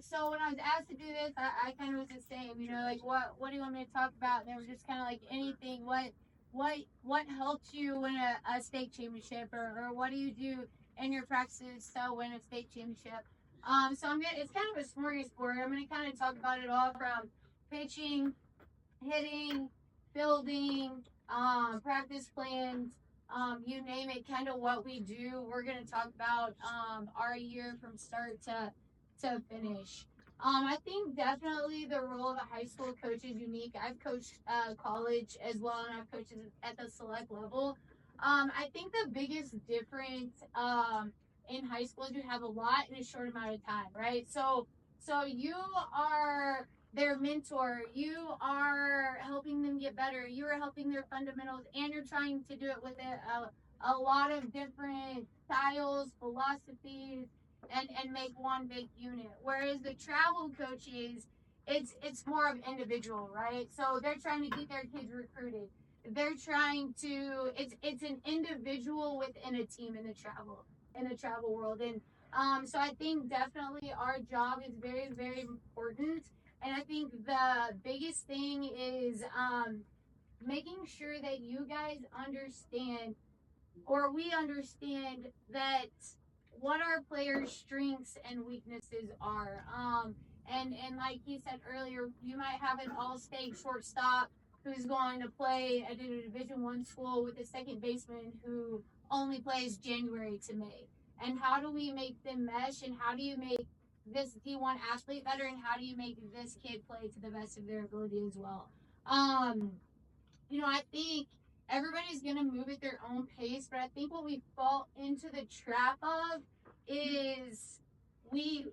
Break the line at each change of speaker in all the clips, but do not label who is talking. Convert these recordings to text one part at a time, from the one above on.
so when I was asked to do this, I kind of was the same, like what do you want me to talk about? And they were just kind of like anything. What helped you win a state championship, or what do you do in your practices to win a state championship? So it's kind of a smorgasbord. I'm gonna kind of talk about it all from pitching, hitting, fielding, practice plans, you name it, kind of what we do. We're going to talk about our year from start to finish. I think definitely the role of a high school coach is unique. I've coached college as well, and I've coached at the select level. I think the biggest difference in high school is you have a lot in a short amount of time, right? So you are their mentor. You are helping them get better. You are helping their fundamentals, and you're trying to do it with a lot of different styles, philosophies, and make one big unit. Whereas the travel coaches, it's more of individual, right? So they're trying to get their kids recruited. They're trying to it's an individual within a team in the travel world. And so I think definitely our job is very, very important. And I think the biggest thing is making sure that you guys understand, or we understand, that what our players' strengths and weaknesses are. And like he said earlier, you might have an all-state shortstop who's going to play at a Division I school with a second baseman who only plays January to May. And how do we make them mesh? And how do you make this D1 athlete better? And how do you make this kid play to the best of their ability as well? Um, I think everybody's gonna move at their own pace, but I think what we fall into the trap of is we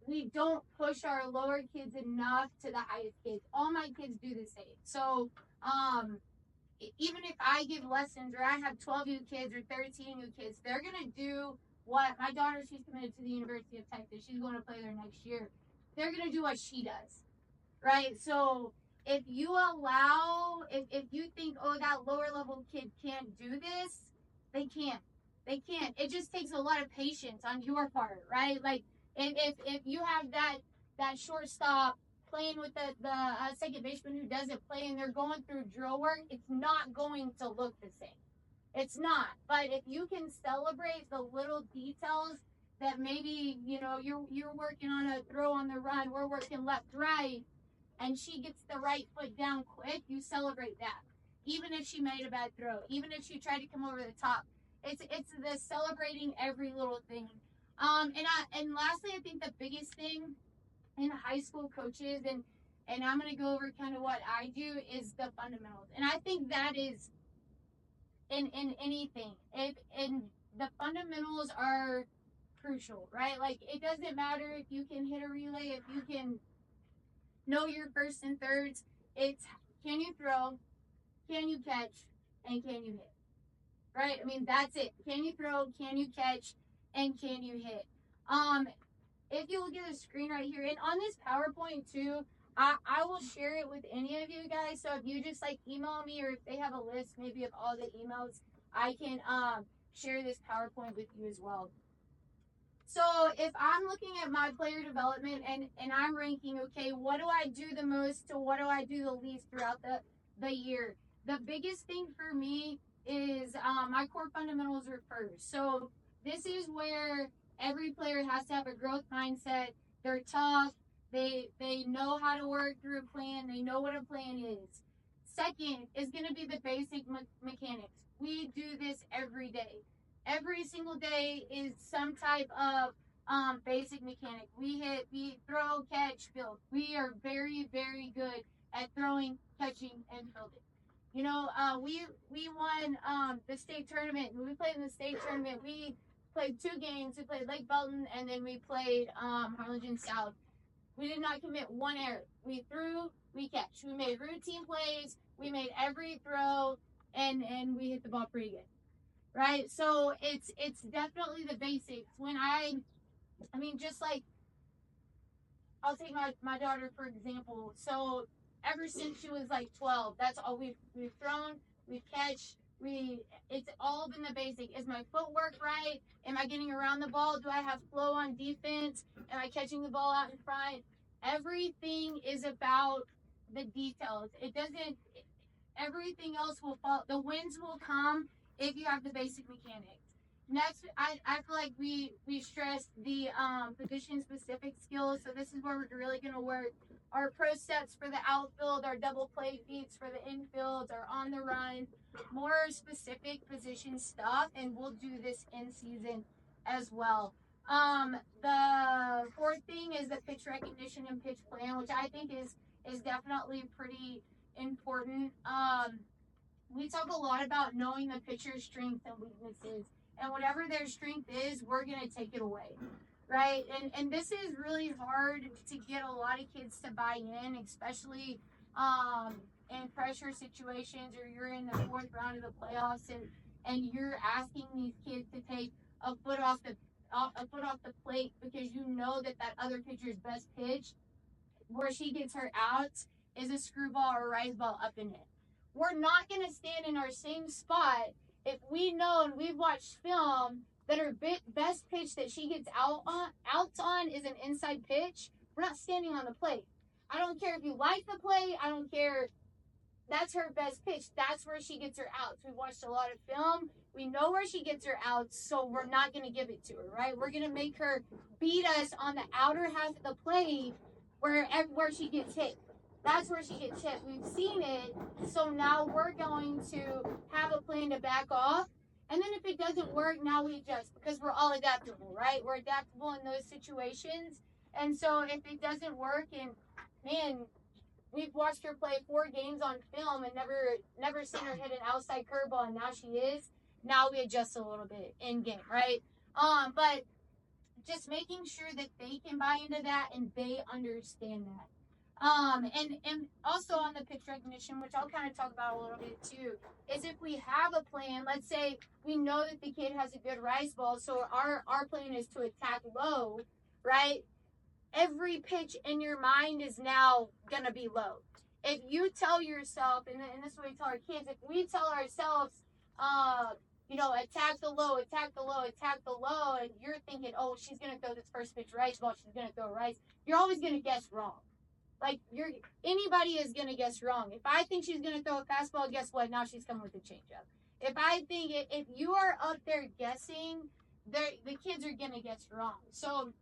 we don't push our lower kids enough to the highest kids. All my kids do the same. So even if I give lessons or I have 12U kids or 13U kids, they're gonna do what my daughter, she's committed to the University of Texas. She's going to play there next year. They're gonna do what she does, right? So if you allow, if you think, oh, that lower level kid can't do this, they can't. They can't. It just takes a lot of patience on your part, right? Like if you have that shortstop playing with the second baseman who doesn't play and they're going through drill work, it's not going to look the same. It's not. But if you can celebrate the little details that maybe you're working on a throw on the run, we're working left right, and she gets the right foot down quick, you celebrate that. Even if she made a bad throw, even if she tried to come over the top, it's the celebrating every little thing. And lastly, I think the biggest thing in high school coaches, and I'm gonna go over kind of what I do, is the fundamentals. And I think that is in anything. If and the fundamentals are crucial, right? Like it doesn't matter if you can hit a relay, if you can know your first and thirds. It's can you throw, can you catch, and can you hit? Right? I mean, that's it. Can you throw, can you catch, and can you hit? Um, if you look at the screen right here, and on this PowerPoint too, I will share it with any of you guys. So if you just like email me, or if they have a list maybe of all the emails, I can share this PowerPoint with you as well. So if I'm looking at my player development and I'm ranking, okay, what do I do the most to what do I do the least throughout the year? The biggest thing for me is my core fundamentals are first. So this is where every player has to have a growth mindset. They're tough. They know how to work through a plan. They know what a plan is. Second is going to be the basic mechanics. We do this every day. Every single day is some type of basic mechanic. We throw, catch, field. We are very, very good at throwing, catching, and fielding. We won the state tournament. When we played in the state tournament, we played 2 games. We played Lake Belton, and then we played Harlingen South. We did not commit one error. We threw, we catch. We made routine plays. We made every throw, and we hit the ball pretty good, right? So it's definitely the basics. When I mean, just like I'll take my daughter for example. So ever since she was like 12, that's all we've thrown, we've catched, It's all been the basic. Is my footwork right? Am I getting around the ball? Do I have flow on defense? Am I catching the ball out in front? Everything is about the details. It doesn't, everything else will fall. The wins will come if you have the basic mechanics. Next, I feel like we stress the position specific skills. So this is where we're really going to work our pro steps for the outfield, our double play feats for the infield, our on the run, more specific position stuff, and we'll do this in season as well. The fourth thing is the pitch recognition and pitch plan, which I think is definitely pretty important. We talk a lot about knowing the pitcher's strengths and weaknesses, and whatever their strength is, we're gonna take it away, right? And this is really hard to get a lot of kids to buy in, especially in pressure situations, or you're in the fourth round of the playoffs, and you're asking these kids to take a foot off the plate because you know that other pitcher's best pitch, where she gets her outs, is a screwball or a rise ball up in it. We're not going to stand in our same spot if we know and we've watched film that her best pitch that she gets outs on is an inside pitch. We're not standing on the plate. I don't care if you like the play. I don't care. That's her best pitch. That's where she gets her outs. We've watched a lot of film. We know where she gets her outs, so we're not going to give it to her, right? We're going to make her beat us on the outer half of the plate where she gets hit. That's where she gets hit. We've seen it, so now we're going to have a plan to back off. And then if it doesn't work, now we adjust because we're all adaptable, right? We're adaptable in those situations. And so if it doesn't work, and man, we've watched her play 4 games on film and never seen her hit an outside curveball, and now she is. Now we adjust a little bit in game, right? But just making sure that they can buy into that and they understand that. And also on the pitch recognition, which I'll kind of talk about a little bit too, is if we have a plan, let's say we know that the kid has a good rise ball, so our plan is to attack low, right? Every pitch in your mind is now going to be low. If you tell yourself, and this is what we tell our kids, if we tell ourselves, attack the low, attack the low, attack the low, and you're thinking, oh, she's going to throw this first pitch rise ball, she's going to throw rise, you're always going to guess wrong. Like, anybody is going to guess wrong. If I think she's going to throw a fastball, guess what? Now she's coming with a changeup. If you are up there guessing, the kids are going to guess wrong. So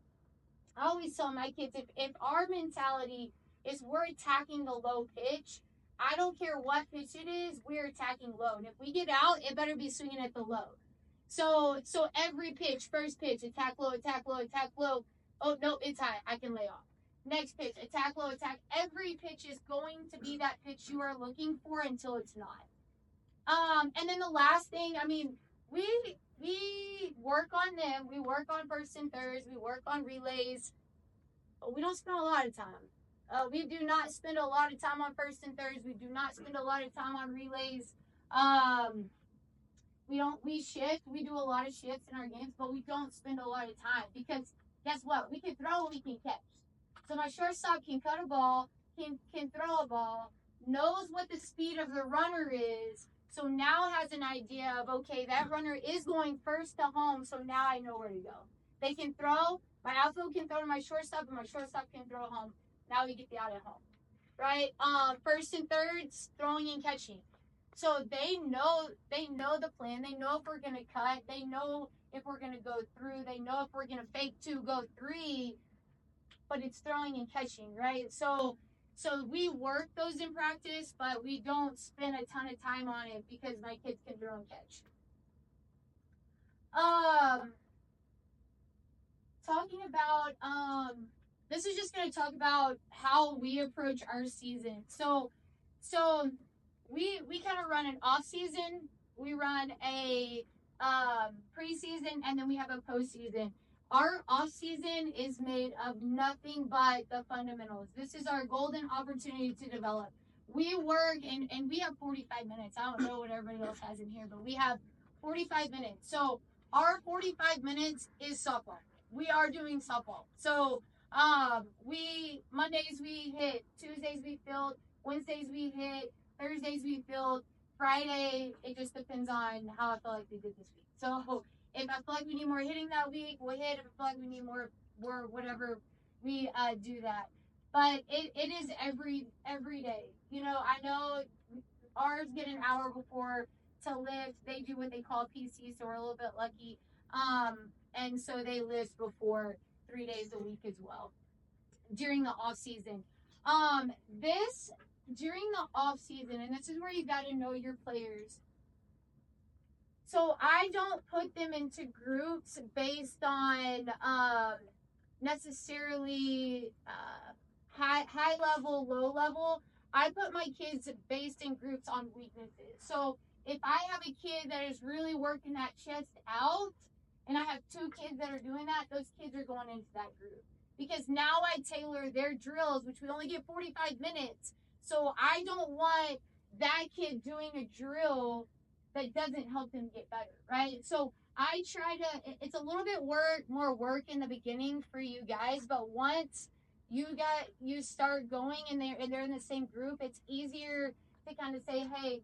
I always tell my kids, if our mentality is we're attacking the low pitch, I don't care what pitch it is, we're attacking low. And if we get out, it better be swinging at the low. So every pitch, first pitch, attack low, attack low, attack low. Oh, no, it's high. I can lay off. Next pitch, attack low, attack. Every pitch is going to be that pitch you are looking for until it's not. And then the last thing, we work on them. We work on first and thirds. We work on relays. But we don't spend a lot of time. We do not spend a lot of time on first and thirds. We do not spend a lot of time on relays. We shift. We do a lot of shifts in our games, but we don't spend a lot of time because guess what? We can throw and we can catch. So my shortstop can cut a ball, can throw a ball, knows what the speed of the runner is, so now has an idea of, okay, that runner is going first to home, so now I know where to go. They can throw, my outfield can throw to my shortstop, and my shortstop can throw home. Now we get the out at home, right? First and thirds, throwing and catching. So they know the plan. They know if we're going to cut. They know if we're going to go through. They know if we're going to fake 2, go 3. But it's throwing and catching, right? So we work those in practice, but we don't spend a ton of time on it because my kids can throw and catch. Talking about, this is just going to talk about how we approach our season. So we kind of run an off season, we run a preseason, and then we have a postseason. Our off season is made of nothing but the fundamentals. This is our golden opportunity to develop. We work and we have 45 minutes. I don't know what everybody else has in here, but we have 45 minutes. So our 45 minutes is softball. We are doing softball. So Mondays we hit, Tuesdays we field, Wednesdays we hit, Thursdays we field, Friday, it just depends on how I feel like we did this week. So if I feel like we need more hitting that week, we'll hit. If I feel like we need more whatever, we do that. But it is every day. You know, I know ours get an hour before to lift. They do what they call PC, so we're a little bit lucky. And so they lift before 3 days a week as well during the off season. This during the off season, and this is where you got to know your players. So I don't put them into groups based on necessarily high level, low level. I put my kids based in groups on weaknesses. So if I have a kid that is really working that chest out, and I have 2 kids that are doing that, those kids are going into that group. Because now I tailor their drills, which we only get 45 minutes. So I don't want that kid doing a drill that doesn't help them get better, right? So I try to, it's a little bit more work in the beginning for you guys, but once you start going and they're in the same group, it's easier to kind of say, hey,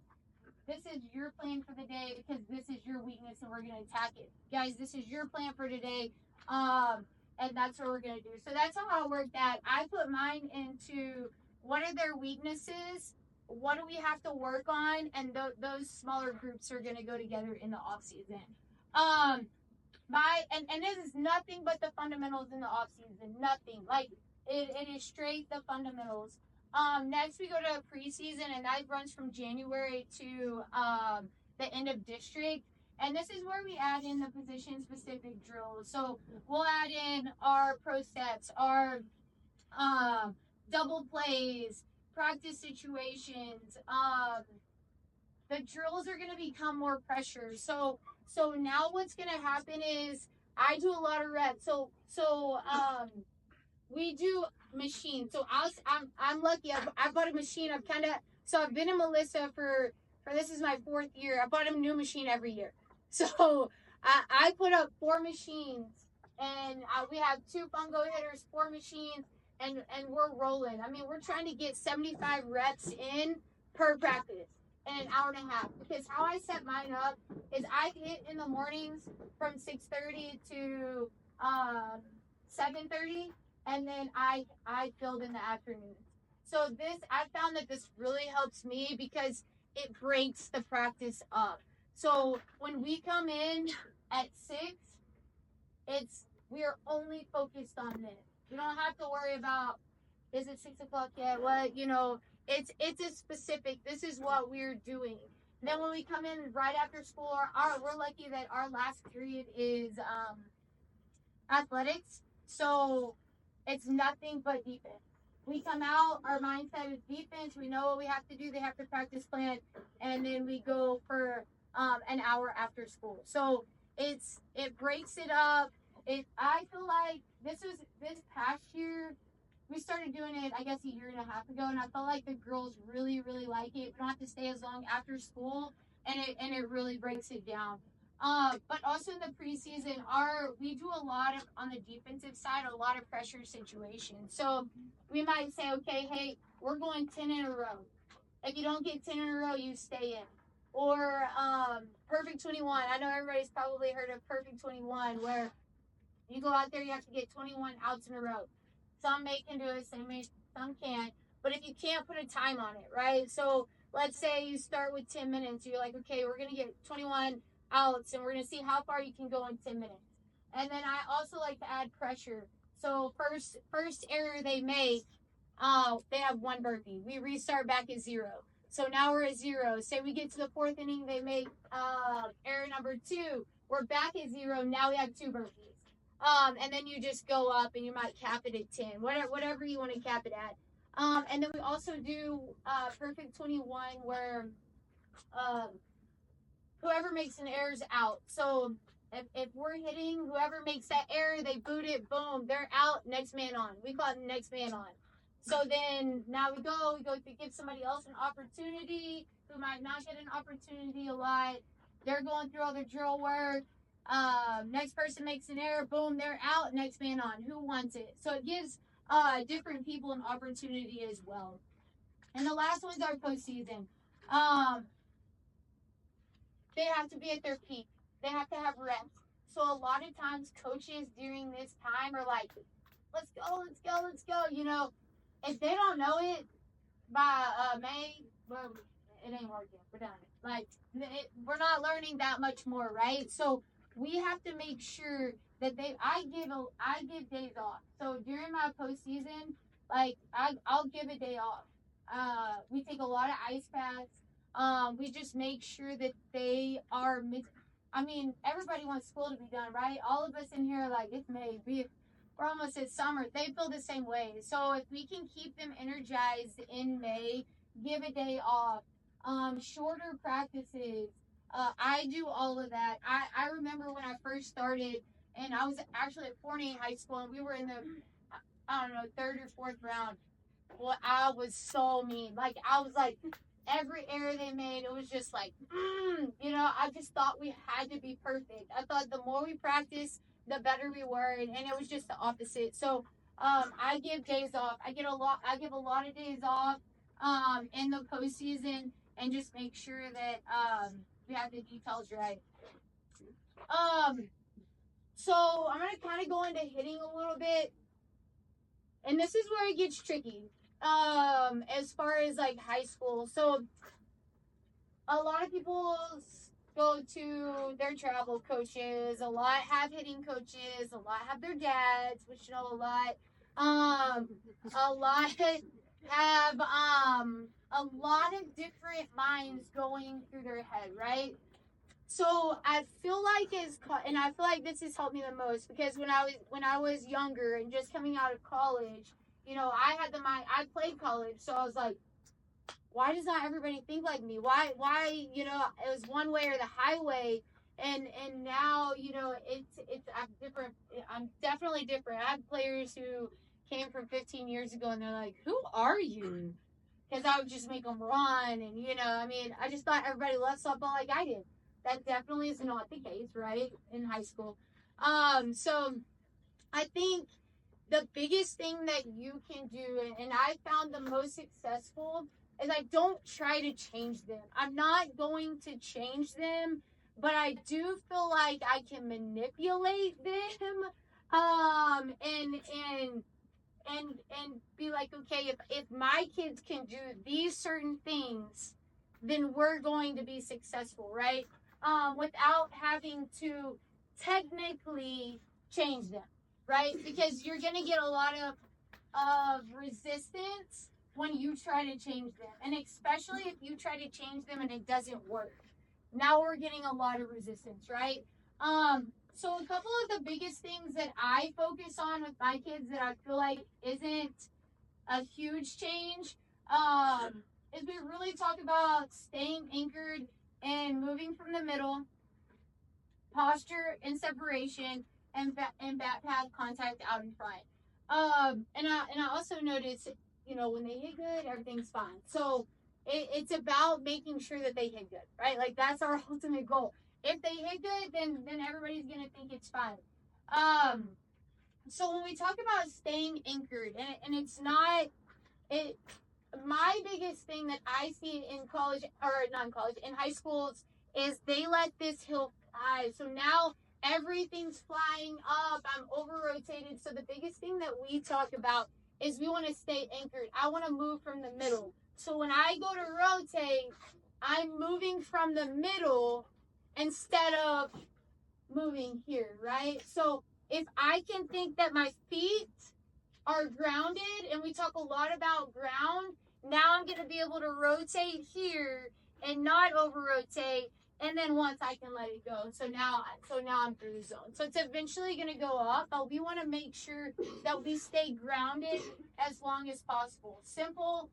this is your plan for the day because this is your weakness and we're going to attack it. Guys, this is your plan for today. And that's what we're going to do. So that's how I work that. I put mine into what are their weaknesses, what do we have to work on, and those smaller groups are going to go together in the off season. And this is nothing but the fundamentals in the off season. Nothing. Like it is straight the fundamentals. Next we go to preseason, and that runs from January to the end of district. And this is where we add in the position specific drills. So we'll add in our pro steps, our double plays, practice situations. The drills are going to become more pressure. So now what's going to happen is I do a lot of reps. So we do machines. So I'm lucky. I bought a machine. I've been in Melissa for this is my 4th year. I bought a new machine every year. So I put up 4 machines, and we have 2 fungo hitters, 4 machines, and we're rolling. I mean, we're trying to get 75 reps in per practice in an hour and a half. Because how I set mine up is I hit in the mornings from 6:30 to 7:30, and then I filled in the afternoons. So I found that this really helps me because it breaks the practice up. So when we come in at 6, we are only focused on this. We don't have to worry about, is it 6 o'clock yet? What, it's a specific, this is what we're doing. And then when we come in right after school, we're lucky that our last period is athletics. So it's nothing but defense. We come out, our mindset is defense. We know what we have to do. They have to practice plan, and then we go for an hour after school. So it breaks it up. I feel like this past year, we started doing it, I guess, a year and a half ago, and I felt like the girls really, really like it. We don't have to stay as long after school, and it really breaks it down. But also in the preseason, we do a lot of, on the defensive side, a lot of pressure situations. So we might say, okay, hey, we're going 10 in a row. If you don't get 10 in a row, you stay in. Or Perfect 21. I know everybody's probably heard of Perfect 21, where you go out there, you have to get 21 outs in a row. Some can do it, some can't. But if you can't, put a time on it, right? So let's say you start with 10 minutes. You're like, okay, we're going to get 21 outs, and we're going to see how far you can go in 10 minutes. And then I also like to add pressure. So first error they make, they have 1 burpee. We restart back at 0. So now we're at 0. Say we get to the 4th inning, they make error number 2. We're back at 0. Now we have 2 burpees. And then you just go up, and you might cap it at 10, whatever you want to cap it at. And then we also do Perfect 21, where whoever makes an error is out. So if we're hitting, whoever makes that error, they boot it, boom, they're out, next man on. We call it next man on. So then now we go to give somebody else an opportunity who might not get an opportunity a lot. They're going through all their drill work. Next person makes an error, boom, they're out, next man on. Who wants it? So it gives different people an opportunity as well. And the last one's our postseason. they have to be at their peak. They have to have reps. So a lot of times coaches during this time are like, let's go, let's go, let's go. You know, if they don't know it by May, well, it ain't working. We're done. Like, we're not learning that much more, right? So we have to make sure that I give days off. So during my postseason, like I'll give a day off. We take a lot of ice baths. We just make sure that they are. I mean, everybody wants school to be done, right? All of us in here, like it's May. We're almost at summer. They feel the same way. So if we can keep them energized in May, give a day off, shorter practices. I do all of that. I remember when I first started, and I was actually at Forney High School, and we were in the, I don't know, third or fourth round. Well, I was so mean. Like, I was like, every error they made, it was just like, you know, I just thought we had to be perfect. I thought the more we practiced, the better we were, and it was just the opposite. So, I give days off. I give a lot of days off, in the postseason, and just make sure that we have the details right. So I'm gonna kind of go into hitting a little bit, and this is where it gets tricky. As far as like high school, so a lot of people go to their travel coaches. A lot have hitting coaches. A lot have their dads, which know a lot. A lot have a lot of different minds going through their head, right? So I feel like and I feel like this has helped me the most, because when I was younger and just coming out of college, you know, I had the mind. I played college, so I was like, why does not everybody think like me? Why, you know, it was one way or the highway, and now, you know, I'm different. I'm definitely different. I have players who came from 15 years ago, and they're like, who are you? Because I would just make them run, and, you know, I mean, I just thought everybody loved softball like I did. That definitely is not the case, right, in high school. So I think the biggest thing that you can do, and I found the most successful, is I don't try to change them. I'm not going to change them, but I do feel like I can manipulate them, and be like, okay, if my kids can do these certain things, then we're going to be successful, right? Without having to technically change them, right? Because you're gonna get a lot of resistance when you try to change them, and especially if you try to change them and it doesn't work. Now we're getting a lot of resistance, right? So a couple of the biggest things that I focus on with my kids that I feel like isn't a huge change, is we really talk about staying anchored and moving from the middle, posture and separation, and bat pad contact out in front. And I also noticed, you know, when they hit good, everything's fine. So it's about making sure that they hit good, right? Like, that's our ultimate goal. If they hit good, then everybody's gonna think it's fine. So when we talk about staying anchored, and it's not it. My biggest thing that I see in college, or not in college, in high schools, is they let this hill fly. So now everything's flying up. I'm over rotated. So the biggest thing that we talk about is we want to stay anchored. I want to move from the middle. So when I go to rotate, I'm moving from the middle instead of moving here, right? So if I can think that my feet are grounded, and we talk a lot about ground, now I'm going to be able to rotate here and not over rotate, and then once I can let it go. So now I'm through the zone. So it's eventually going to go up, but we want to make sure that we stay grounded as long as possible. Simple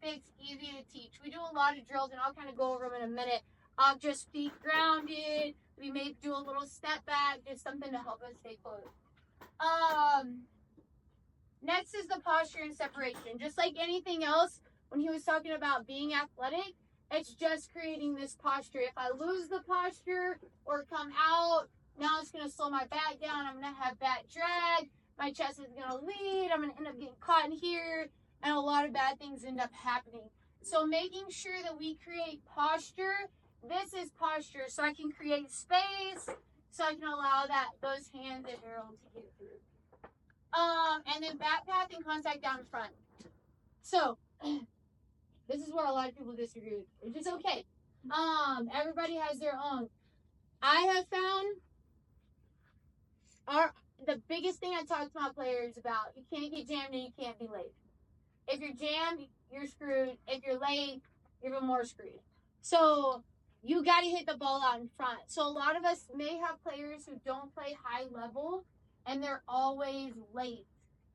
fix, easy to teach. We do a lot of drills, and I'll kind of go over them in a minute. Just feet grounded. We may do a little step back, just something to help us stay close. Next is the posture and separation. Just like anything else, when he was talking about being athletic, it's just creating this posture. If I lose the posture or come out, now it's going to slow my back down. I'm going to have back drag. My chest is going to lead. I'm going to end up getting caught in here, and a lot of bad things end up happening. So making sure that we create posture this is posture, so I can create space, so I can allow those hands and barrel to get through. And then back path and contact down in front. So this is where a lot of people disagree with, which is okay. Everybody has their own. I have found the biggest thing I talk to my players about, you can't get jammed and you can't be late. If you're jammed, you're screwed. If you're late, you're even more screwed. So you got to hit the ball out in front. So a lot of us may have players who don't play high level and they're always late.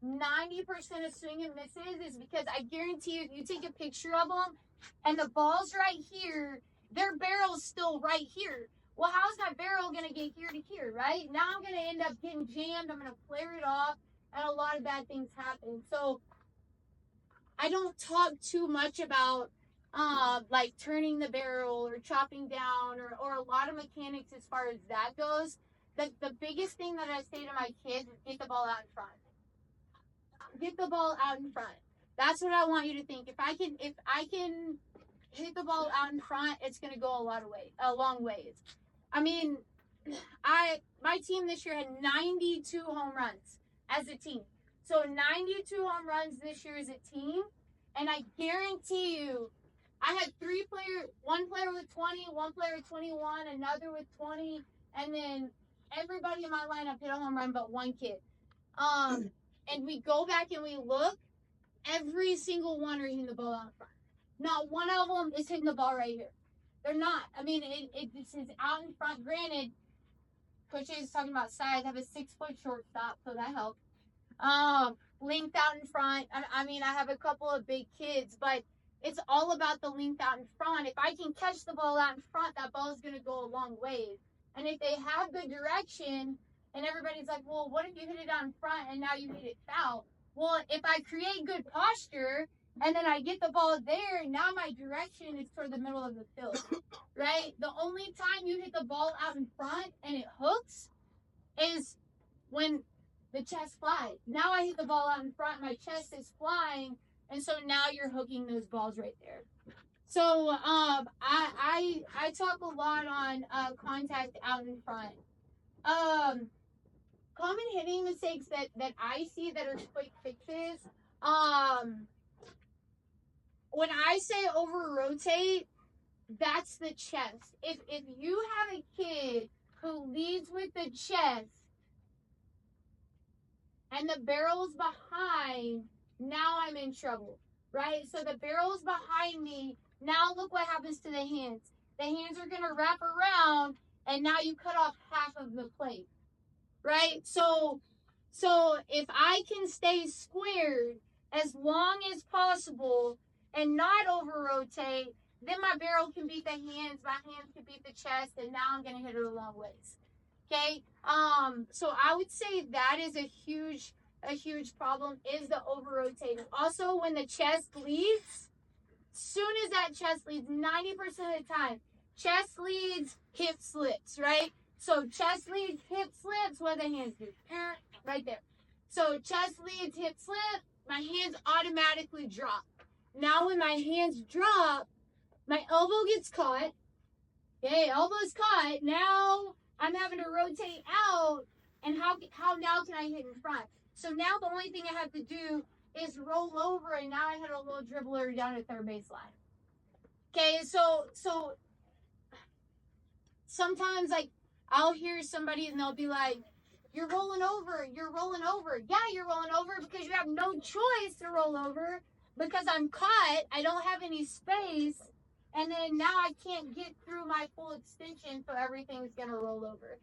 90% of swing and misses is because I guarantee you, if you take a picture of them and the ball's right here, their barrel's still right here. Well, how's my barrel going to get here to here, right? Now I'm going to end up getting jammed. I'm going to flare it off, and a lot of bad things happen. So I don't talk too much about like turning the barrel or chopping down or a lot of mechanics as far as that goes. The biggest thing that I say to my kids is get the ball out in front. Get the ball out in front. That's what I want you to think. If I can hit the ball out in front, it's gonna go a long ways. I mean, my team this year had 92 home runs as a team. So 92 home runs this year as a team, and I guarantee you, I had one player with 20, one player with 21, another with 20, and then everybody in my lineup hit a home run but one kid. And we go back and we look, every single one are hitting the ball out in front. Not one of them is hitting the ball right here. They're not. I mean, this is out in front. Granted, Coach A is talking about size. I have a 6-foot shortstop, so that helps. Length out in front. I mean, I have a couple of big kids, but it's all about the length out in front. If I can catch the ball out in front, that ball is going to go a long ways. And if they have good direction, and everybody's like, well, what if you hit it out in front and now you hit it foul? Well, if I create good posture and then I get the ball there, now my direction is toward the middle of the field, right? The only time you hit the ball out in front and it hooks is when the chest flies. Now I hit the ball out in front, my chest is flying, and so now you're hooking those balls right there. So I talk a lot on contact out in front. Common hitting mistakes that I see that are quick fixes. When I say over rotate, that's the chest. If you have a kid who leads with the chest and the barrel's behind, now I'm in trouble, right? So the barrel's behind me. Now look what happens to the hands. The hands are going to wrap around, and now you cut off half of the plate, right? So if I can stay squared as long as possible and not over-rotate, then my barrel can beat the hands, my hands can beat the chest, and now I'm going to hit it a long ways. Okay, so I would say that is a huge problem, is the over-rotating. Also, when the chest leads, soon as that chest leads, 90% of the time, chest leads, hip slips, right? So chest leads, hip slips, what do the hands do? Right there. So chest leads, hip slip, my hands automatically drop. Now when my hands drop, my elbow gets caught. Okay, elbow's caught. Now I'm having to rotate out, and how now can I hit in front? So now the only thing I have to do is roll over, and now I hit a little dribbler down at third baseline. Okay, so sometimes, like, I'll hear somebody and they'll be like, you're rolling over. Yeah, you're rolling over because you have no choice to roll over because I'm caught. I don't have any space. And then now I can't get through my full extension, so everything's going to roll over.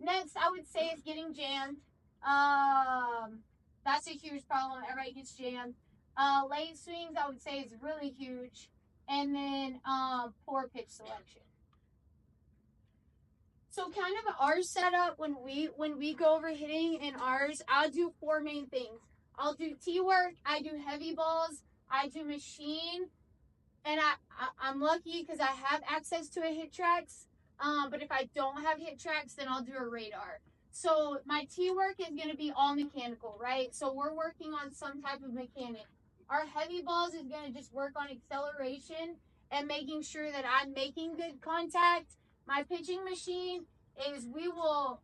Next, I would say is getting jammed. That's a huge problem. Everybody gets jammed. Late swings, I would say, is really huge. And then poor pitch selection. So kind of our setup when we go over hitting in ours, I'll do 4 main things. I'll do tee work, I do heavy balls, I do machine, and I'm lucky because I have access to a HitTrax. But if I don't have HitTrax, then I'll do a radar. So my tee work is going to be all mechanical, right? So we're working on some type of mechanic. Our heavy balls is going to just work on acceleration and making sure that I'm making good contact. My pitching machine is we will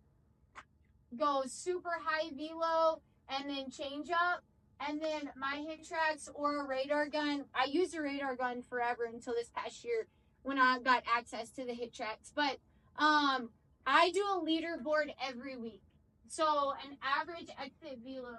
go super high velo and then change up. And then my HitTrax or a radar gun, I used a radar gun forever until this past year when I got access to the HitTrax. But I do a leaderboard every week. So an average exit velo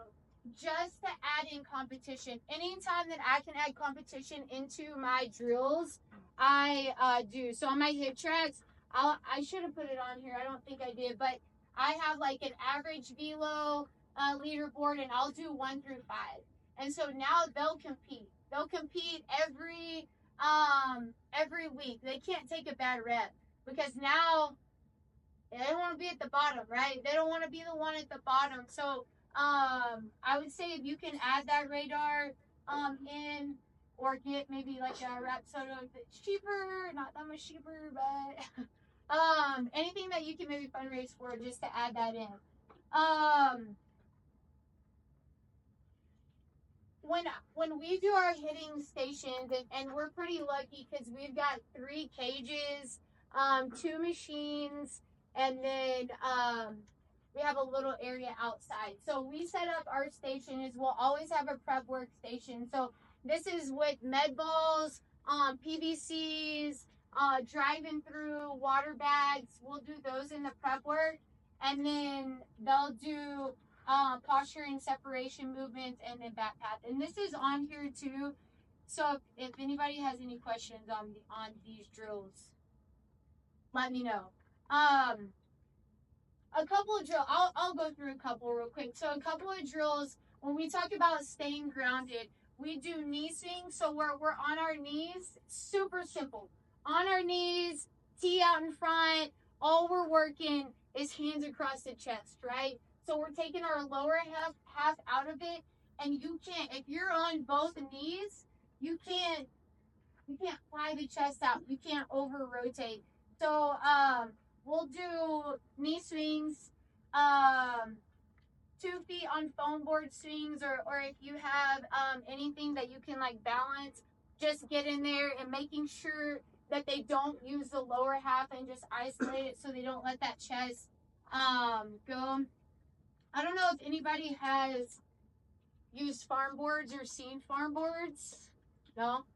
just to add in competition. Anytime that I can add competition into my drills, I do. So on my HitTrax, I should have put it on here. I don't think I did, but I have like an average velo leaderboard, and I'll do 1 through 5. And so now they'll compete. They'll compete every week. They can't take a bad rep because now they don't want to be at the bottom, right? They don't want to be the one at the bottom. So I would say if you can add that radar in, or get maybe like a Rapsodo if it's cheaper, not that much cheaper, but anything that you can maybe fundraise for just to add that in. When we do our hitting stations, and we're pretty lucky because we've got 3 cages, 2 machines, and then we have a little area outside. So we set up our station is we'll always have a prep workstation. So this is with med balls, PVCs, driving through water bags. We'll do those in the prep work, and then they'll do posture and separation movements, and then back path. And this is on here too. So if anybody has any questions on these drills, let me know. A couple of drills. I'll go through a couple real quick. So a couple of drills. When we talk about staying grounded, we do knee swings. So we're on our knees. Super simple. On our knees, T out in front. All we're working is hands across the chest, right? So we're taking our lower half out of it, and you can't. If you're on both knees, you can't fly the chest out. You can't over rotate. So we'll do knee swings, 2 feet on foam board swings, or if you have anything that you can like balance, just get in there and making sure that they don't use the lower half and just isolate it so they don't let that chest go. I don't know if anybody has used farm boards or seen farm boards. No?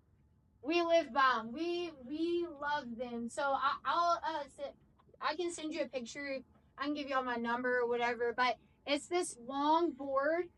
We live by them. We love them. So I can send you a picture. I can give you all my number or whatever. But it's this long board,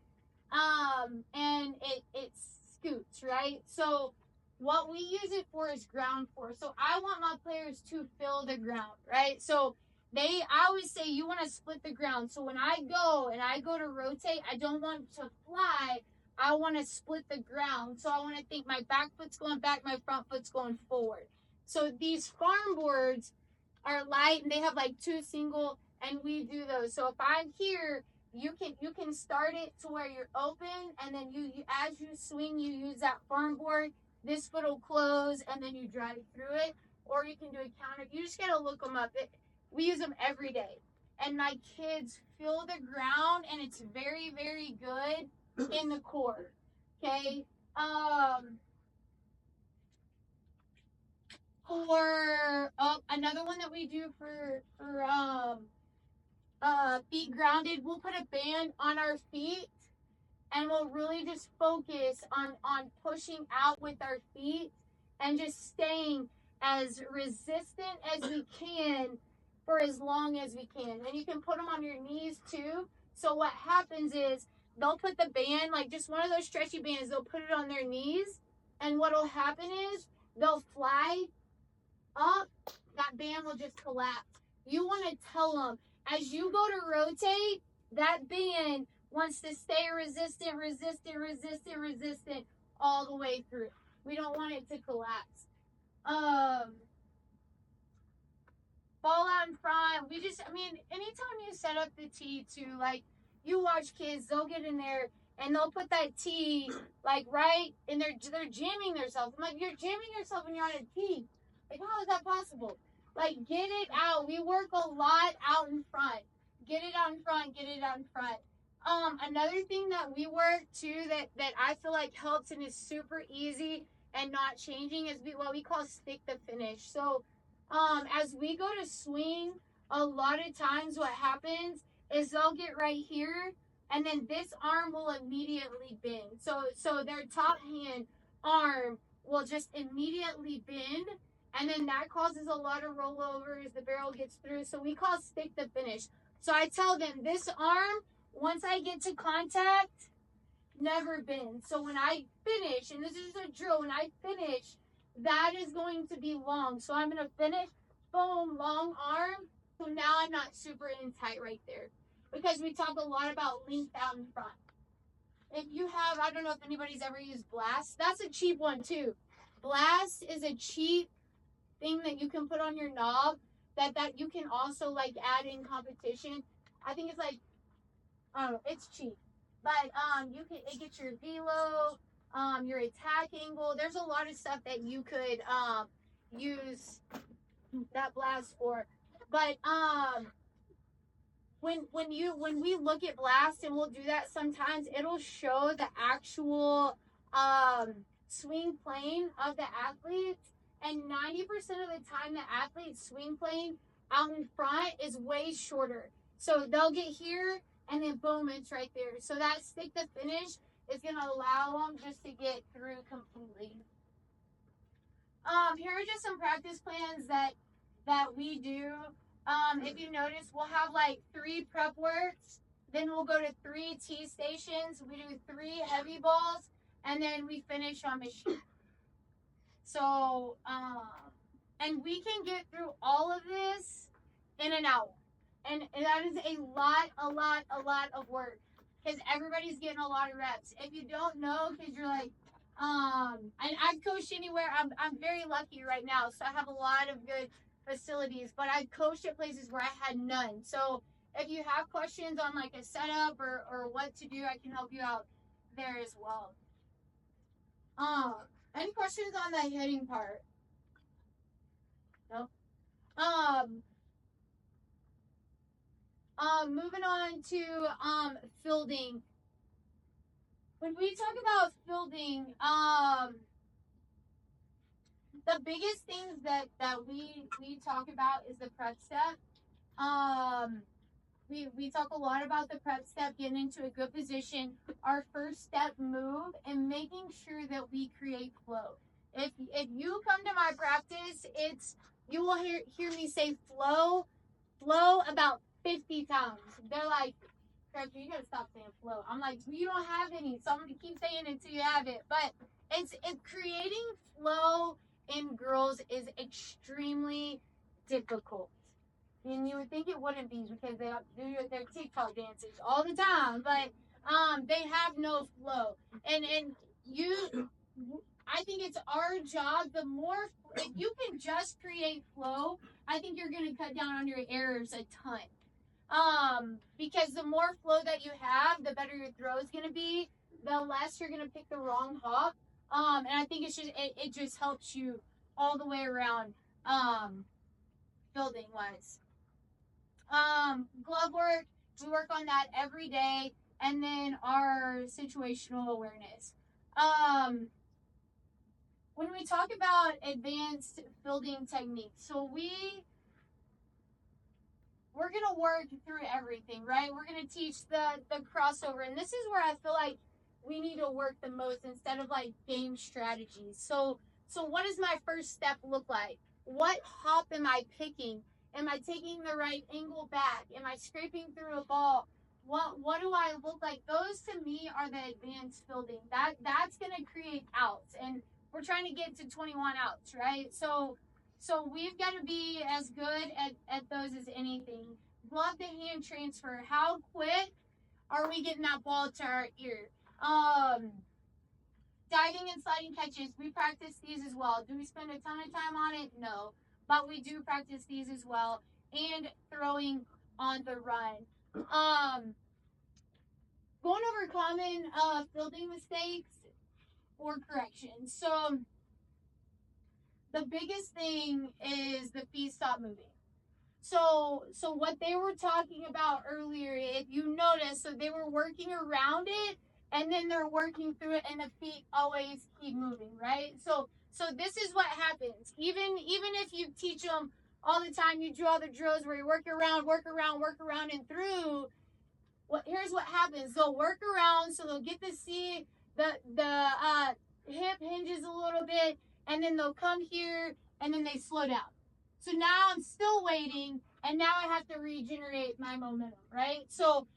and it scoots, right? So what we use it for is ground force. So I want my players to feel the ground, right? So I always say you want to split the ground. So when I go to rotate, I don't want to fly. I want to split the ground. So I want to think my back foot's going back, my front foot's going forward. So these farm boards are light and they have like 2 single, and we do those. So if I'm here, you can start it to where you're open, and then you as you swing, you use that farm board. This foot will close, and then you drive through it. Or you can do a counter. You just gotta look them up. We use them every day. And my kids feel the ground, and it's very, very good in the core. Okay? Another one that we do for feet grounded, we'll put a band on our feet, and we'll really just focus on pushing out with our feet and just staying as resistant as we can for as long as we can. And you can put them on your knees too. So what happens is they'll put the band, like just one of those stretchy bands, they'll put it on their knees, and what'll happen is they'll fly up, that band will just collapse. You want to tell them, as you go to rotate, that band wants to stay resistant all the way through. We don't want it to collapse. Ball out in front. Anytime you set up the tee too, like you watch kids, they'll get in there and they'll put that tee like right, and they're jamming themselves. I'm like, you're jamming yourself when you're on a tee. Like, how is that possible? Like, get it out. We work a lot out in front. Get it out in front. Get it out in front. Another thing that we work too that I feel like helps and is super easy, and not changing is what we call stick the finish. So as we go to swing, a lot of times what happens is they'll get right here, and then this arm will immediately bend. So their top hand arm will just immediately bend, and then that causes a lot of rollovers. The barrel gets through. So we call stick the finish. So I tell them this arm, once I get to contact, never bend. So when I finish, and this is a drill, when I finish, that is going to be long. So I'm going to finish, boom, long arm. So now I'm not super in tight right there, because we talk a lot about length out in front. If you have, I don't know if anybody's ever used Blast. That's a cheap one too. Blast is a cheap thing that you can put on your knob that you can also like add in competition. I think it's like, I don't know, it's cheap. But it gets your velo, your attack angle. There's a lot of stuff that you could use that Blast for. But when we look at Blast, and we'll do that sometimes, it'll show the actual swing plane of the athletes, and 90% of the time the athlete's swing plane out in front is way shorter. So they'll get here, and then boom, it's right there. So that stick the finish is going to allow them just to get through completely. Here are just some practice plans that we do. If you notice, we'll have like 3 prep works, then we'll go to 3 T stations, we do 3 heavy balls, and then we finish on machine. So, and we can get through all of this in an hour. And that is a lot of work, because everybody's getting a lot of reps. If you don't know, because you're like, and I've coached anywhere. I'm very lucky right now, so I have a lot of good facilities, but I've coached at places where I had none. So if you have questions on like a setup or what to do, I can help you out there as well. Any questions on the hitting part? No? Moving on to fielding. When we talk about fielding, the biggest things that we talk about is the prep step. We talk a lot about the prep step, getting into a good position, our first step move, and making sure that we create flow. If you come to my practice, you will hear me say flow about 50 times. They're like, Crafty, you gotta stop saying flow. I'm like, you don't have any, so I'm gonna keep saying it until you have it. But it's creating flow in girls is extremely difficult. And you would think it wouldn't be, because they do their TikTok dances all the time, but they have no flow. And I think it's our job. The more, if you can just create flow, I think you're gonna cut down on your errors a ton. Because the more flow that you have, the better your throw is gonna be. The less you're gonna pick the wrong hop. And I think it just helps you all the way around, fielding wise. Glove work, we work on that every day, and then our situational awareness. When we talk about advanced fielding techniques, so we're gonna work through everything, right? We're gonna teach the crossover, and this is where I feel like we need to work the most instead of like game strategies. So what does my first step look like? What hop am I picking? Am I taking the right angle back? Am I scraping through a ball? What do I look like? Those to me are the advanced fielding. That's gonna create outs, and we're trying to get to 21 outs, right? So we've got to be as good at those as anything. Glove to hand transfer. How quick are we getting that ball to our ear? Diving and sliding catches, we practice these as well. Do we spend a ton of time on it? No. But we do practice these as well. And throwing on the run. Going over common fielding mistakes or corrections. So the biggest thing is the feet stop moving. So what they were talking about earlier, if you notice, so they were working around it, and then they're working through it, and the feet always keep moving, right? So this is what happens. Even if you teach them all the time, you do all the drills where you work around, and through. Here's what happens. They'll work around, so they'll get to see the hip hinges a little bit, and then they'll come here, and then they slow down. So now I'm still waiting, and now I have to regenerate my momentum, right? So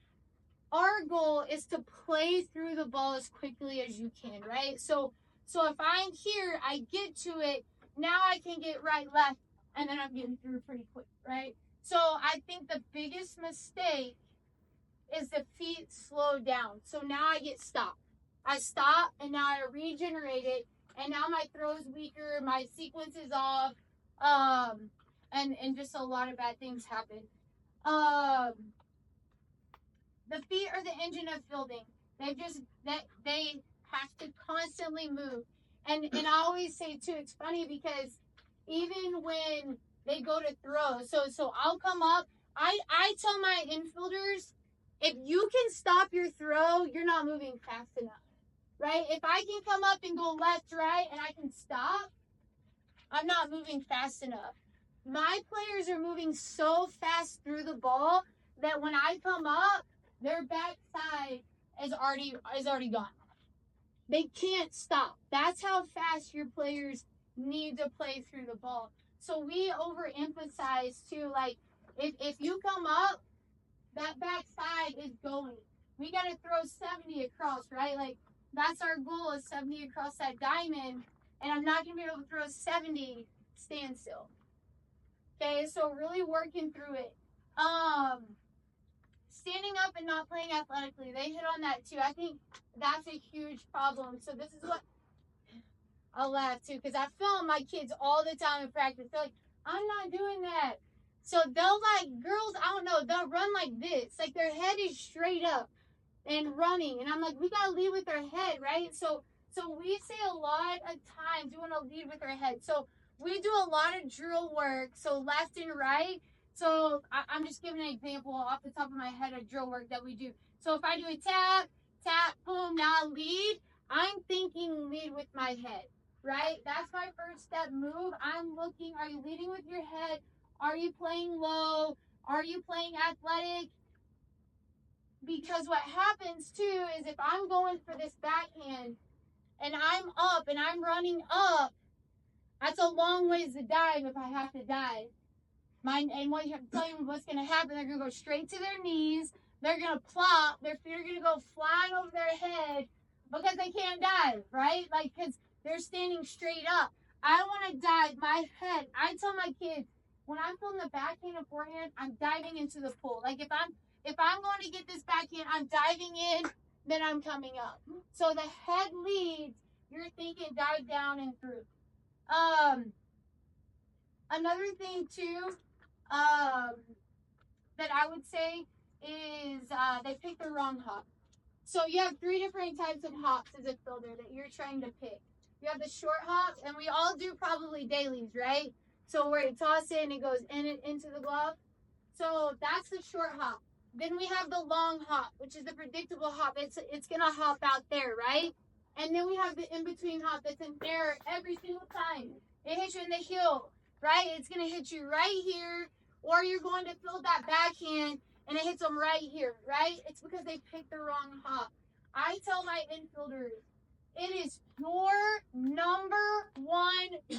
our goal is to play through the ball as quickly as you can, right? So if I'm here, I get to it, now I can get right, left, and then I'm getting through pretty quick, right? So I think the biggest mistake is the feet slow down. So now I get stopped. I stop, and now I regenerate it, and now my throw is weaker, my sequence is off, and just a lot of bad things happen. The feet are the engine of fielding. They have to constantly move. And I always say too, it's funny because even when they go to throw, so I'll come up, I tell my infielders, if you can stop your throw, you're not moving fast enough, right? If I can come up and go left, right, and I can stop, I'm not moving fast enough. My players are moving so fast through the ball that when I come up, their backside is already gone. They can't stop. That's how fast your players need to play through the ball. So we overemphasize too, like if you come up, that backside is going. We got to throw 70 across, right? Like that's our goal, is 70 across that diamond, and I'm not going to be able to throw 70 standstill. Okay, so really working through it. Standing up and not playing athletically. They hit on that too. I think that's a huge problem. So this is what I'll laugh too, because I film my kids all the time in practice. They're like, I'm not doing that. So they'll girls, I don't know, they'll run like this. Like their head is straight up and running. And I'm like, we gotta lead with our head, right? So we say a lot of times we want to lead with our head. So we do a lot of drill work, so left and right. So I'm just giving an example off the top of my head of drill work that we do. So if I do a tap, tap, boom, now I lead, I'm thinking lead with my head, right? That's my first step move. I'm looking, are you leading with your head? Are you playing low? Are you playing athletic? Because what happens too is if I'm going for this backhand and I'm up and I'm running up, that's a long ways to dive if I have to dive. And what you have to tell you what's going to happen, they're going to go straight to their knees. They're going to plop. Their feet are going to go flying over their head because they can't dive, right? Like, because they're standing straight up. I want to dive my head. I tell my kids, when I'm pulling the backhand and forehand, I'm diving into the pool. Like, if I'm going to get this backhand, I'm diving in, then I'm coming up. So the head leads, you're thinking dive down and through. Another thing too, that I would say is they pick the wrong hop. So you have 3 different types of hops as a fielder that you're trying to pick. You have the short hops, and we all do probably dailies, right? So where you toss it and it goes into the glove. So that's the short hop. Then we have the long hop, which is the predictable hop. It's gonna hop out there, right? And then we have the in-between hop that's in there every single time. It hits you in the heel, right? It's gonna hit you right here, or you're going to field that backhand and it hits them right here, right? It's because they picked the wrong hop. I tell my infielders, it is your number 1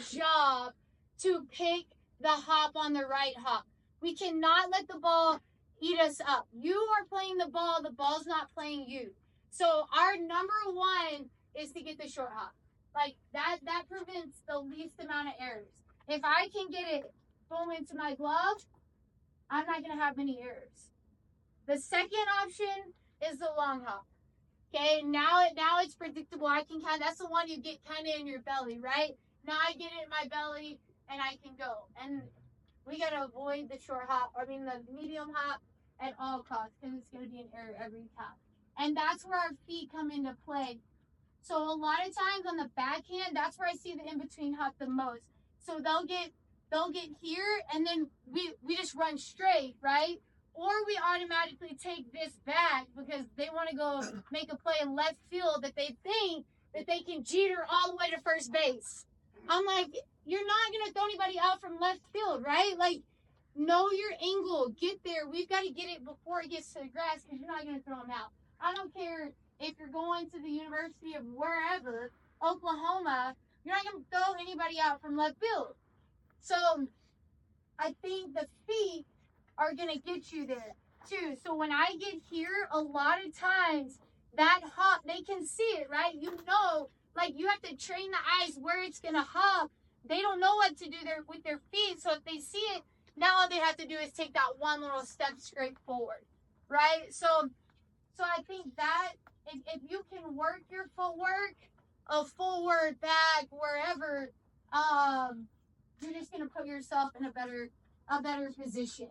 job to pick the hop on the right hop. We cannot let the ball eat us up. You are playing the ball's not playing you. So our number 1 is to get the short hop. Like that prevents the least amount of errors. If I can get it boom into my glove, I'm not going to have many errors. The second option is the long hop. Okay, now it's predictable. I can that's the one you get kind of in your belly, right? Now I get it in my belly and I can go. And we got to avoid the the medium hop at all costs, because it's going to be an error every time. And that's where our feet come into play. So a lot of times on the backhand, that's where I see the in-between hop the most. So they'll get here, and then we just run straight, right? or we automatically take this back because they want to go make a play in left field that they think that they can jeter all the way to first base. I'm like, you're not going to throw anybody out from left field, right? Like, know your angle. Get there. We've got to get it before it gets to the grass because you're not going to throw them out. I don't care if you're going to the University of wherever, Oklahoma, you're not going to throw anybody out from left field. So I think the feet are going to get you there too. So when I get here, a lot of times that hop, they can see it, right? You know, like you have to train the eyes where it's going to hop. They don't know what to do there with their feet. So if they see it, now all they have to do is take that one little step straight forward, right? So I think that if you can work your footwork, forward, back, wherever, you're just gonna put yourself in a better position,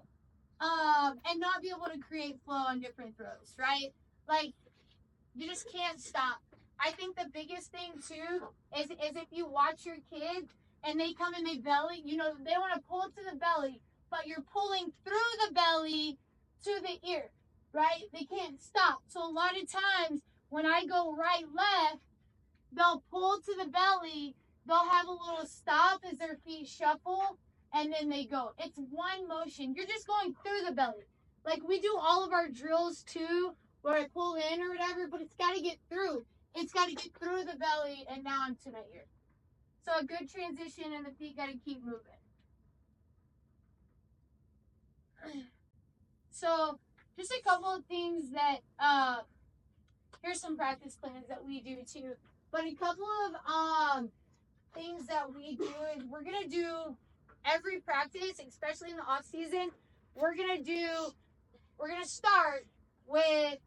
and not be able to create flow on different throws, right? Like you just can't stop. I think the biggest thing too is if you watch your kids and they come in the belly, you know, they want to pull to the belly, but you're pulling through the belly to the ear, right? They can't stop. So a lot of times when I go right, left, they'll pull to the belly, they'll have a little stop as their feet shuffle, and then they go. It's one motion. You're just going through the belly. Like we do all of our drills too, where I pull in or whatever, but it's got to get through. It's got to get through the belly, and now I'm to my ear. So a good transition, and the feet got to keep moving. So just a couple of things that, here's some practice plans that we do too. But a couple of things that we do is we're going to do every practice, especially in the off season, we're going to start with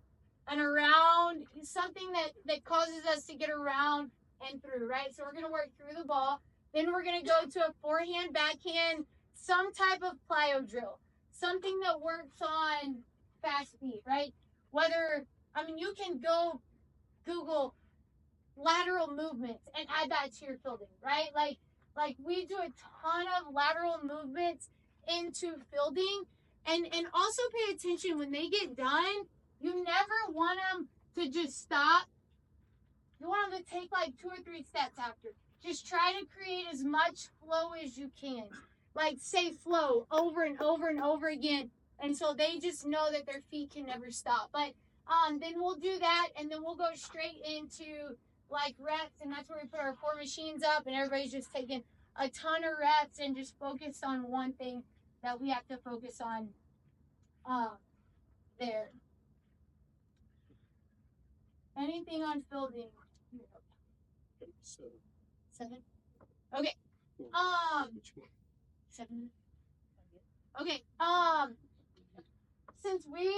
an around, something that causes us to get around and through, right? So we're going to work through the ball. Then we're going to go to a forehand, backhand, some type of plyo drill, something that works on fast feet, right? You can go Google lateral movements and add that to your fielding, right? Like we do a ton of lateral movements into fielding, and also pay attention when they get done. You never want them to just stop. You want them to take like 2 or 3 steps after. Just try to create as much flow as you can. Like say flow over and over and over again until they just know that their feet can never stop. But then we'll do that, and then we'll go straight into like reps, and that's where we put our 4 machines up, and everybody's just taking a ton of reps and just focused on one thing that we have to focus on there. Anything on fielding? 7? Okay. 7. Okay. Since we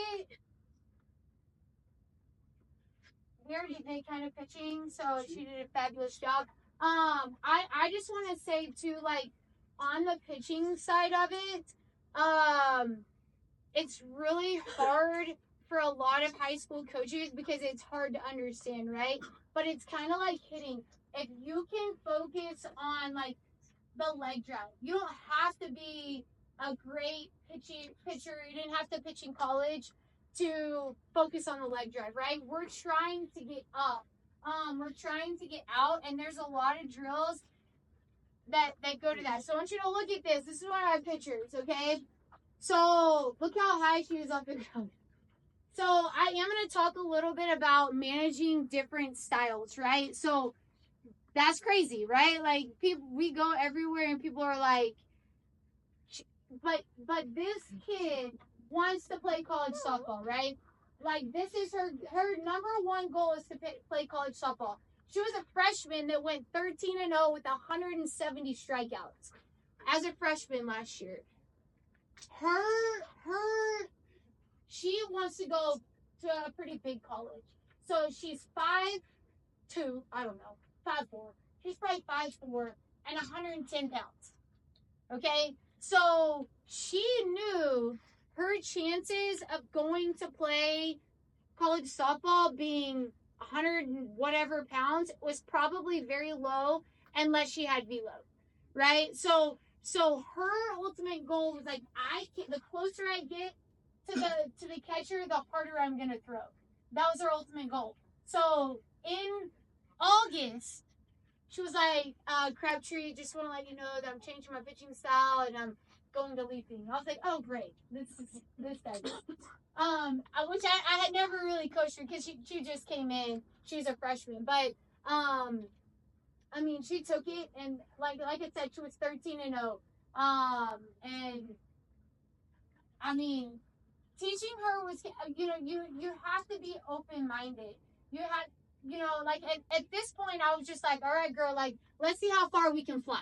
already did kind of pitching, so she did a fabulous job. I just want to say too, like on the pitching side of it, it's really hard for a lot of high school coaches because it's hard to understand, right? But it's kind of like hitting. If you can focus on like the leg drive, you don't have to be a great pitcher. You didn't have to pitch in college to focus on the leg drive, right? We're trying to get up. We're trying to get out, and there's a lot of drills that go to that. So I want you to look at this. This is one of my pictures, okay? So look how high she is off the ground. So I am going to talk a little bit about managing different styles, right? So that's crazy, right? Like people, we go everywhere and people are like, but this kid wants to play college softball, right? Like this is her number one goal is to play college softball. She was a freshman that went 13-0 with 170 strikeouts as a freshman last year. She wants to go to a pretty big college. So she's 5'2", I don't know, 5'4". She's probably 5'4" and 110 pounds. Okay? So she knew her chances of going to play college softball being 100 and whatever pounds was probably very low unless she had velo, right? So her ultimate goal was like, the closer I get to the catcher, the harder I'm gonna throw. That was her ultimate goal. So in August, she was like, Crabtree, just want to let you know that I'm changing my pitching style and I'm going to leaping. I was like, oh great, this guy. Which I had never really coached her because she just came in. She's a freshman, but I mean, she took it and like I said, she was 13-0. And I mean, teaching her was, you have to be open minded. You have, like at this point, I was just like, all right, girl, like let's see how far we can fly,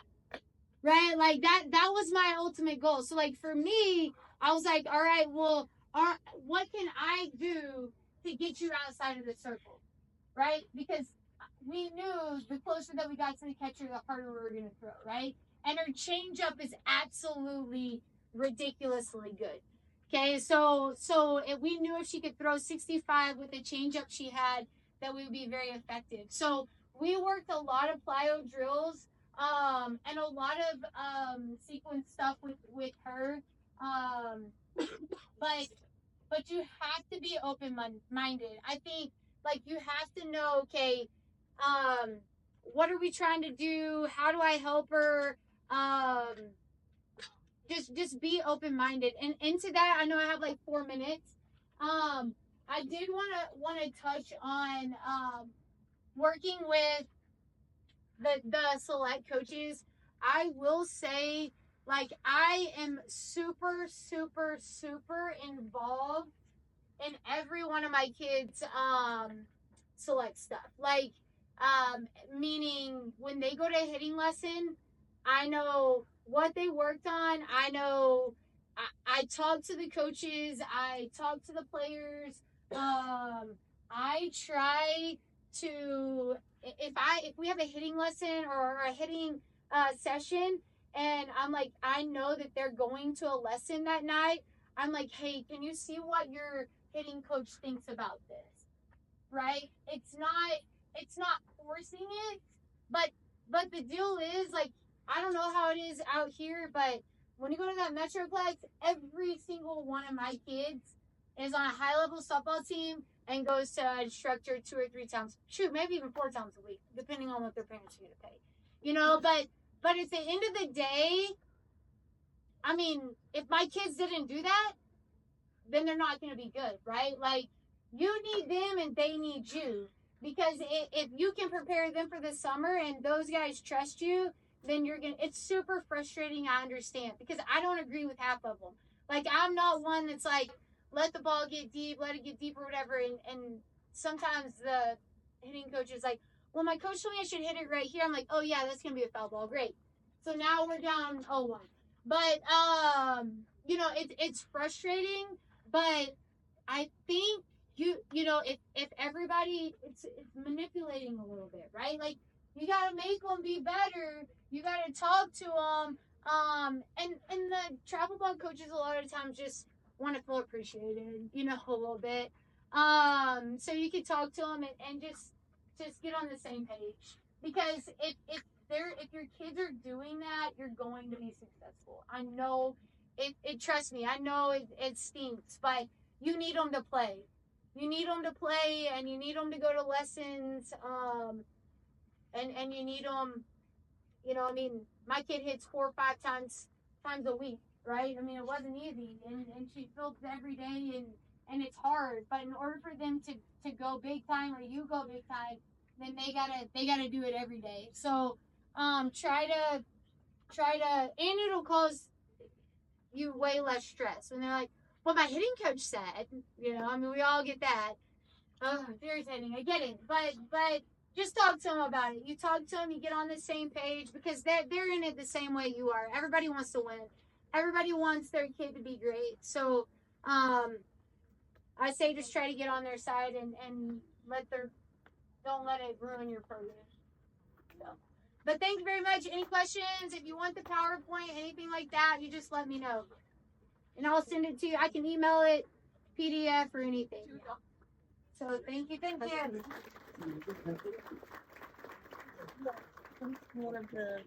right? Like that was my ultimate goal. So like for me, I was like, all right, well, what can I do to get you outside of the circle, right? Because we knew the closer that we got to the catcher, the harder we were going to throw, right? And her changeup is absolutely ridiculously good. Okay, so if we knew if she could throw 65 with the changeup she had, that we would be very effective. So we worked a lot of plyo drills, and a lot of sequence stuff with her. But you have to be open minded. I think like you have to know, okay, what are we trying to do? How do I help her? Just be open minded. And into that, I know I have like 4 minutes. I did want to touch on working with the select coaches. I will say, like, I am super involved in every one of my kids select stuff. Like, meaning when they go to a hitting lesson, I know what they worked on. I know I talk to the coaches, I talk to the players. I try to, if we have a hitting lesson or a hitting session, and I'm like, I know that they're going to a lesson that night, I'm like, hey, can you see what your hitting coach thinks about this? Right? It's not forcing it, but the deal is, like, I don't know how it is out here, but when you go to that Metroplex, every single one of my kids is on a high level softball team and goes to an instructor 2 or 3 times, maybe even 4 times a week, depending on what their parents are going to pay. But at the end of the day, I mean, if my kids didn't do that, then they're not going to be good, right? Like, you need them and they need you. Because if you can prepare them for the summer and those guys trust you, then it's super frustrating, I understand. Because I don't agree with half of them. Like, I'm not one that's like, let the ball get deep, let it get deep or whatever. And sometimes the hitting coach is like, well, my coach told me I should hit it right here. I'm like, oh yeah, that's going to be a foul ball. Great. So now we're down 0-1. But, it's frustrating. But I think if everybody, it's manipulating a little bit, right? Like, you gotta make them be better. You gotta talk to them. And the travel ball coaches a lot of times just want to feel appreciated, a little bit. So you can talk to them and just get on the same page. Because if your kids are doing that, you're going to be successful. I know it trust me, I know it stinks, but you need them to play. You need them to play, and you need them to go to lessons, and you need them, I mean, my kid hits 4 or 5 times a week, right? I mean, it wasn't easy, and she fields every day, and it's hard, but in order for them to go big time, or you go big time, then they gotta do it every day. So, try to, and it'll cause you way less stress when they're like, well, my hitting coach said, I mean, we all get that. Oh, it's irritating. I get it. But just talk to them about it. You talk to them, you get on the same page, because they're in it the same way you are. Everybody wants to win. Everybody wants their kid to be great. So, I say just try to get on their side and don't let it ruin your program. So, but thank you very much. Any questions? If you want the PowerPoint, anything like that, you just let me know. And I'll send it to you. I can email it, PDF, or anything. So thank you.
one of the